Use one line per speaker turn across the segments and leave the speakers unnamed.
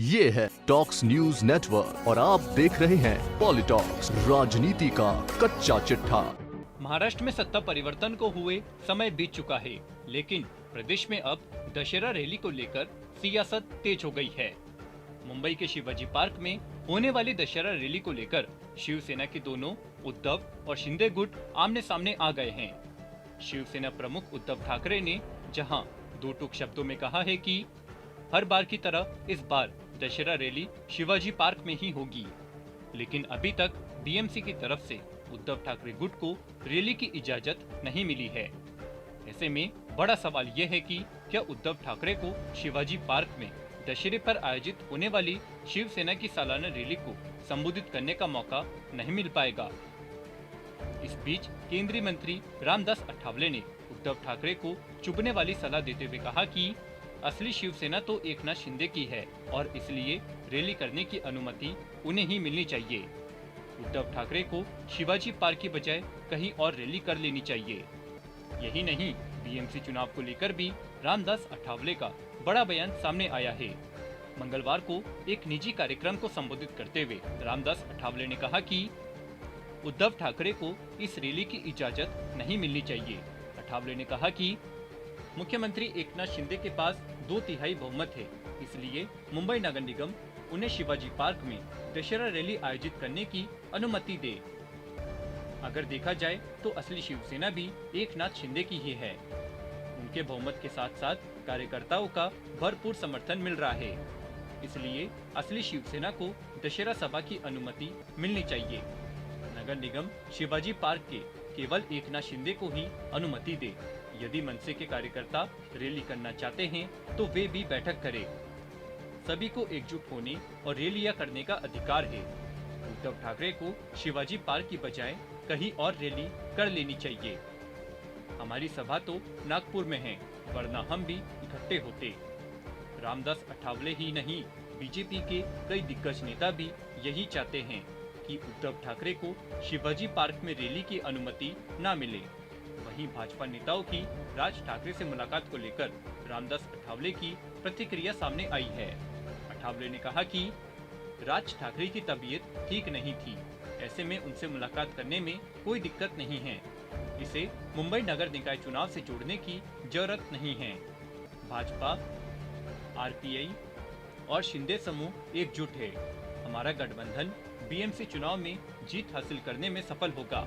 ये है talks news network और आप देख रहे हैं पॉलिटॉक्स, राजनीति का कच्चा चिट्ठा।
महाराष्ट्र में सत्ता परिवर्तन को हुए समय बीत चुका है, लेकिन प्रदेश में अब दशहरा रैली को लेकर सियासत तेज हो गई है। मुंबई के शिवाजी पार्क में होने वाली दशहरा रैली को लेकर शिवसेना के दोनों उद्धव और शिंदे गुट आमने सामने आ गए हैं। शिवसेना प्रमुख उद्धव ठाकरे ने जहां दो टूक शब्दों में कहा है कि हर बार की तरह इस बार दशहरा रैली शिवाजी पार्क में ही होगी, लेकिन अभी तक बीएमसी की तरफ से उद्धव ठाकरे गुट को रैली की इजाजत नहीं मिली है। ऐसे में बड़ा सवाल यह है कि क्या उद्धव ठाकरे को शिवाजी पार्क में दशहरे पर आयोजित होने वाली शिवसेना की सालाना रैली को संबोधित करने का मौका नहीं मिल पाएगा। इस बीच केंद्रीय मंत्री रामदास अठावले ने उद्धव ठाकरे को चुभने वाली सलाह देते हुए कहा कि असली शिवसेना तो एकनाथ शिंदे की है और इसलिए रैली करने की अनुमति उन्हें ही मिलनी चाहिए। उद्धव ठाकरे को शिवाजी पार्क की बजाय कहीं और रैली कर लेनी चाहिए। यही नहीं, बीएमसी चुनाव को लेकर भी रामदास अठावले का बड़ा बयान सामने आया है। मंगलवार को एक निजी कार्यक्रम को संबोधित करते हुए रामदास अठावले ने कहा कि उद्धव ठाकरे को इस रैली की इजाजत नहीं मिलनी चाहिए। अठावले ने कहा कि मुख्यमंत्री एकनाथ शिंदे के पास 2/3 बहुमत है, इसलिए मुंबई नगर निगम उन्हें शिवाजी पार्क में दशहरा रैली आयोजित करने की अनुमति दे। अगर देखा जाए तो असली शिवसेना भी एकनाथ शिंदे की ही है। उनके बहुमत के साथ साथ कार्यकर्ताओं का भरपूर समर्थन मिल रहा है, इसलिए असली शिवसेना को दशहरा सभा की अनुमति मिलनी चाहिए। नगर निगम शिवाजी पार्क के केवल एकनाथ शिंदे को ही अनुमति दे। यदि मनसे के कार्यकर्ता रैली करना चाहते हैं तो वे भी बैठक करें। सभी को एकजुट होने और रैलियां करने का अधिकार है। उद्धव ठाकरे को शिवाजी पार्क की बजाय कहीं और रैली कर लेनी चाहिए। हमारी सभा तो नागपुर में है, वरना हम भी इकट्ठे होते। रामदास अठावले ही नहीं, बीजेपी के कई दिग्गज नेता भी यही चाहते हैं कि उद्धव ठाकरे को शिवाजी पार्क में रैली की अनुमति न मिले। वहीं भाजपा नेताओं की राज ठाकरे से मुलाकात को लेकर रामदास अठावले की प्रतिक्रिया सामने आई है। अठावले ने कहा कि राज ठाकरे की तबीयत ठीक नहीं थी, ऐसे में उनसे मुलाकात करने में कोई दिक्कत नहीं है। इसे मुंबई नगर निकाय चुनाव से जोड़ने की जरूरत नहीं है। भाजपा, आरपीआई और शिंदे समूह एकजुट है। हमारा गठबंधन बीएमसी चुनाव में जीत हासिल करने में सफल होगा।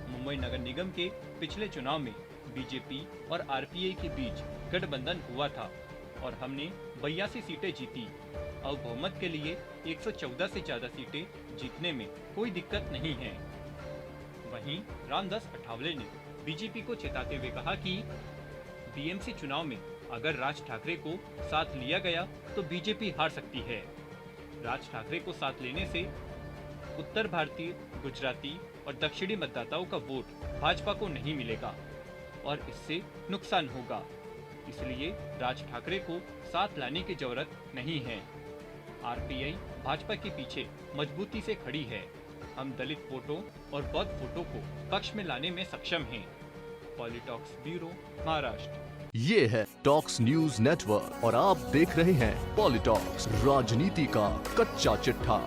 मुंबई नगर निगम के पिछले चुनाव में बीजेपी और आरपीआई के बीच गठबंधन हुआ था और हमने 82 सीटें जीती। अब बहुमत के लिए 114 से ज्यादा सीटें जीतने में कोई दिक्कत नहीं है। वहीं रामदास अठावले ने बीजेपी को चेताते हुए कहा कि बीएमसी चुनाव में अगर राज ठाकरे को साथ लिया गया तो बीजेपी हार सकती है। राज ठाकरे को साथ लेने से उत्तर भारतीय, गुजराती और दक्षिणी मतदाताओं का वोट भाजपा को नहीं मिलेगा और इससे नुकसान होगा। इसलिए राज ठाकरे को साथ लाने की जरूरत नहीं है। आरपीआई भाजपा के पीछे मजबूती से खड़ी है। हम दलित वोटों और बौद्ध वोटों को पक्ष में लाने में सक्षम हैं। पॉलिटॉक्स ब्यूरो, महाराष्ट्र।
ये है टॉक्स न्यूज नेटवर्क और आप देख रहे हैं पॉलिटॉक्स, राजनीति का कच्चा चिट्ठा।